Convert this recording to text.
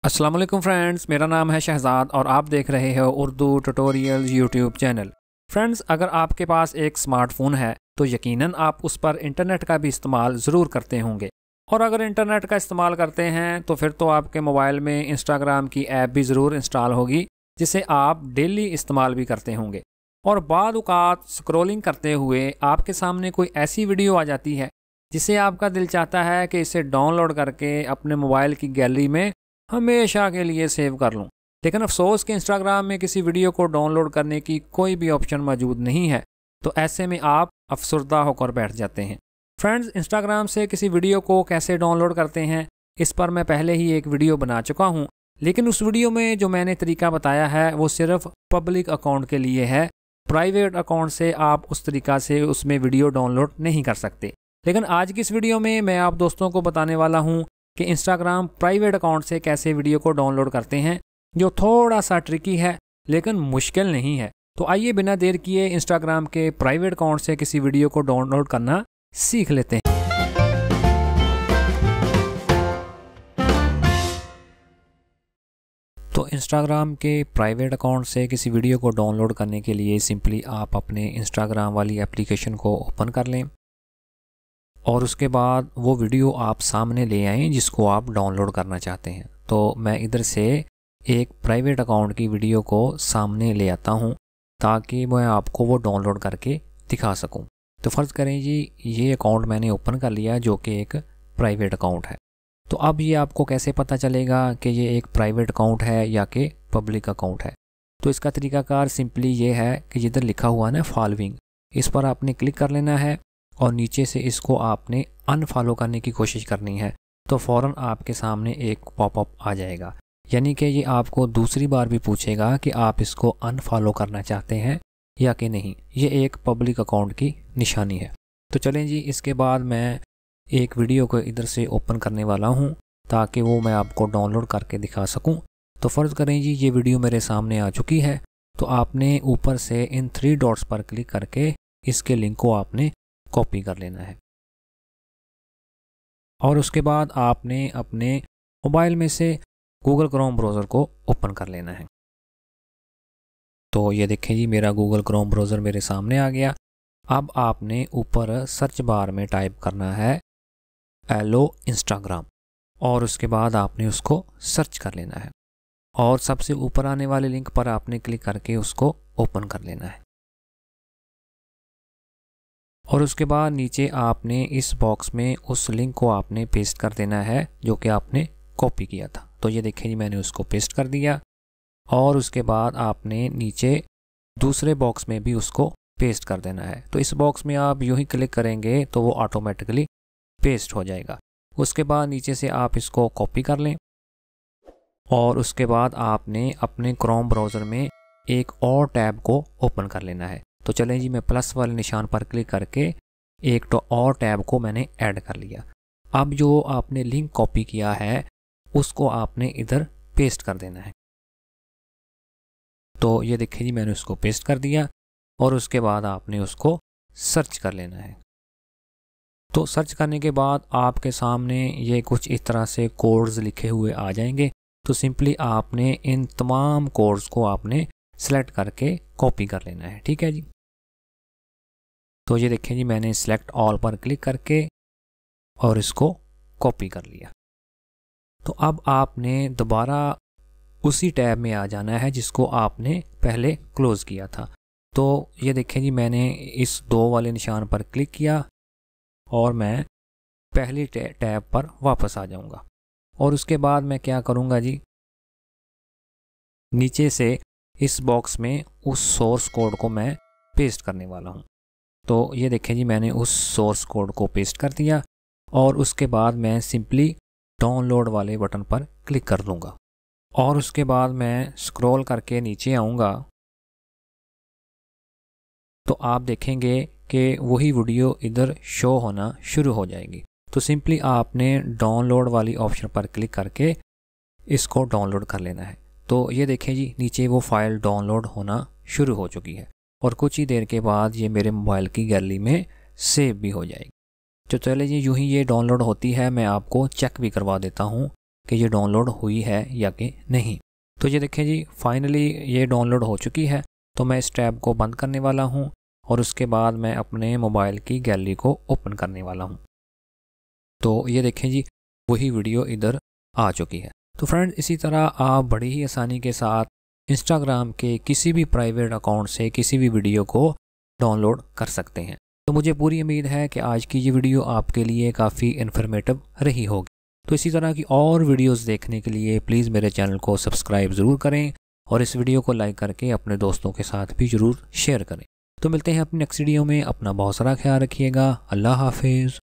अस्सलाम वालेकुम फ्रेंड्स, मेरा नाम है शहजाद और आप देख रहे हो Urdu tutorials YouTube channel. Friends, अगर आपके पास एक स्मार्टफ़ोन है तो यकीनन आप उस पर इंटरनेट का भी इस्तेमाल ज़रूर करते होंगे। और अगर इंटरनेट का इस्तेमाल करते हैं तो फिर तो आपके मोबाइल में इंस्टाग्राम की ऐप भी ज़रूर इंस्टॉल होगी, जिसे आप डेली इस्तेमाल भी करते होंगे। और बाद औक़ात स्क्रॉलिंग करते हुए आपके सामने कोई ऐसी वीडियो आ जाती है जिसे आपका दिल चाहता है कि इसे डाउनलोड करके अपने मोबाइल की गैलरी में हमेशा के लिए सेव कर लूं। लेकिन अफसोस कि इंस्टाग्राम में किसी वीडियो को डाउनलोड करने की कोई भी ऑप्शन मौजूद नहीं है, तो ऐसे में आप अफसरदा होकर बैठ जाते हैं। फ्रेंड्स, इंस्टाग्राम से किसी वीडियो को कैसे डाउनलोड करते हैं, इस पर मैं पहले ही एक वीडियो बना चुका हूं। लेकिन उस वीडियो में जो मैंने तरीका बताया है वो सिर्फ पब्लिक अकाउंट के लिए है। प्राइवेट अकाउंट से आप उस तरीका से उसमें वीडियो डाउनलोड नहीं कर सकते। लेकिन आज की इस वीडियो में मैं आप दोस्तों को बताने वाला हूँ कि इंस्टाग्राम प्राइवेट अकाउंट से कैसे वीडियो को डाउनलोड करते हैं, जो थोड़ा सा ट्रिकी है लेकिन मुश्किल नहीं है। तो आइए बिना देर किए इंस्टाग्राम के प्राइवेट अकाउंट से किसी वीडियो को डाउनलोड करना सीख लेते हैं। तो इंस्टाग्राम के प्राइवेट अकाउंट से किसी वीडियो को डाउनलोड करने के लिए सिंपली आप अपने इंस्टाग्राम वाली एप्लीकेशन को ओपन कर लें और उसके बाद वो वीडियो आप सामने ले आएँ जिसको आप डाउनलोड करना चाहते हैं। तो मैं इधर से एक प्राइवेट अकाउंट की वीडियो को सामने ले आता हूँ ताकि मैं आपको वो डाउनलोड करके दिखा सकूँ। तो फ़र्ज़ करें जी ये अकाउंट मैंने ओपन कर लिया जो कि एक प्राइवेट अकाउंट है। तो अब ये आपको कैसे पता चलेगा कि ये एक प्राइवेट अकाउंट है या कि पब्लिक अकाउंट है? तो इसका तरीकाकार सिंपली ये है कि जिधर लिखा हुआ ना फॉलोइंग, इस पर आपने क्लिक कर लेना है और नीचे से इसको आपने अनफॉलो करने की कोशिश करनी है। तो फ़ौरन आपके सामने एक पॉपअप आ जाएगा, यानी कि ये आपको दूसरी बार भी पूछेगा कि आप इसको अनफॉलो करना चाहते हैं या कि नहीं। ये एक पब्लिक अकाउंट की निशानी है। तो चलें जी, इसके बाद मैं एक वीडियो को इधर से ओपन करने वाला हूँ ताकि वो मैं आपको डाउनलोड करके दिखा सकूँ। तो फ़र्ज़ करें जी ये वीडियो मेरे सामने आ चुकी है। तो आपने ऊपर से इन 3 डॉट्स पर क्लिक करके इसके लिंक को आपने कॉपी कर लेना है और उसके बाद आपने अपने मोबाइल में से गूगल क्रोम ब्राउज़र को ओपन कर लेना है। तो ये देखें जी मेरा गूगल क्रोम ब्राउज़र मेरे सामने आ गया। अब आपने ऊपर सर्च बार में टाइप करना है एलो इंस्टाग्राम और उसके बाद आपने उसको सर्च कर लेना है और सबसे ऊपर आने वाले लिंक पर आपने क्लिक करके उसको ओपन कर लेना है। और उसके बाद नीचे आपने इस बॉक्स में उस लिंक को आपने पेस्ट कर देना है जो कि आपने कॉपी किया था। तो ये देखें जी मैंने उसको पेस्ट कर दिया और उसके बाद आपने नीचे दूसरे बॉक्स में भी उसको पेस्ट कर देना है। तो इस बॉक्स में आप यूं ही क्लिक करेंगे तो वो ऑटोमेटिकली पेस्ट हो जाएगा। उसके बाद नीचे से आप इसको कॉपी कर लें और उसके बाद आपने अपने क्रोम ब्राउज़र में एक और टैब को ओपन कर लेना है। तो चलें जी मैं प्लस वाले निशान पर क्लिक करके एक तो और टैब को मैंने ऐड कर लिया। अब जो आपने लिंक कॉपी किया है उसको आपने इधर पेस्ट कर देना है। तो ये देखिए जी मैंने उसको पेस्ट कर दिया और उसके बाद आपने उसको सर्च कर लेना है। तो सर्च करने के बाद आपके सामने ये कुछ इस तरह से कोड्स लिखे हुए आ जाएंगे। तो सिंपली आपने इन तमाम कोड्स को आपने सेलेक्ट करके कॉपी कर लेना है। ठीक है जी। तो ये देखें जी मैंने सेलेक्ट ऑल पर क्लिक करके और इसको कॉपी कर लिया। तो अब आपने दोबारा उसी टैब में आ जाना है जिसको आपने पहले क्लोज़ किया था। तो ये देखें जी मैंने इस 2 वाले निशान पर क्लिक किया और मैं पहली टैब पर वापस आ जाऊंगा और उसके बाद मैं क्या करूंगा जी, नीचे से इस बॉक्स में उस सोर्स कोड को मैं पेस्ट करने वाला हूं। तो ये देखें जी मैंने उस सोर्स कोड को पेस्ट कर दिया और उसके बाद मैं सिंपली डाउनलोड वाले बटन पर क्लिक कर लूँगा और उसके बाद मैं स्क्रॉल करके नीचे आऊँगा तो आप देखेंगे कि वही वीडियो इधर शो होना शुरू हो जाएगी। तो सिंपली आपने डाउनलोड वाली ऑप्शन पर क्लिक करके इसको डाउनलोड कर लेना है। तो ये देखें जी नीचे वो फाइल डाउनलोड होना शुरू हो चुकी है और कुछ ही देर के बाद ये मेरे मोबाइल की गैलरी में सेव भी हो जाएगी। तो चलिए जी यूँ ही ये डाउनलोड होती है मैं आपको चेक भी करवा देता हूँ कि ये डाउनलोड हुई है या कि नहीं। तो ये देखें जी, फाइनली ये डाउनलोड हो चुकी है। तो मैं इस टैब को बंद करने वाला हूँ और उसके बाद मैं अपने मोबाइल की गैलरी को ओपन करने वाला हूँ। तो ये देखें जी, वही वीडियो इधर आ चुकी है। तो फ्रेंड्स, इसी तरह आप बड़ी ही आसानी के साथ इंस्टाग्राम के किसी भी प्राइवेट अकाउंट से किसी भी वीडियो को डाउनलोड कर सकते हैं। तो मुझे पूरी उम्मीद है कि आज की ये वीडियो आपके लिए काफ़ी इन्फॉर्मेटिव रही होगी। तो इसी तरह की और वीडियोस देखने के लिए प्लीज़ मेरे चैनल को सब्सक्राइब ज़रूर करें और इस वीडियो को लाइक करके अपने दोस्तों के साथ भी ज़रूर शेयर करें। तो मिलते हैं अपनी नेक्स्ट वीडियो में। अपना बहुत सारा ख्याल रखिएगा। अल्लाह हाफिज़।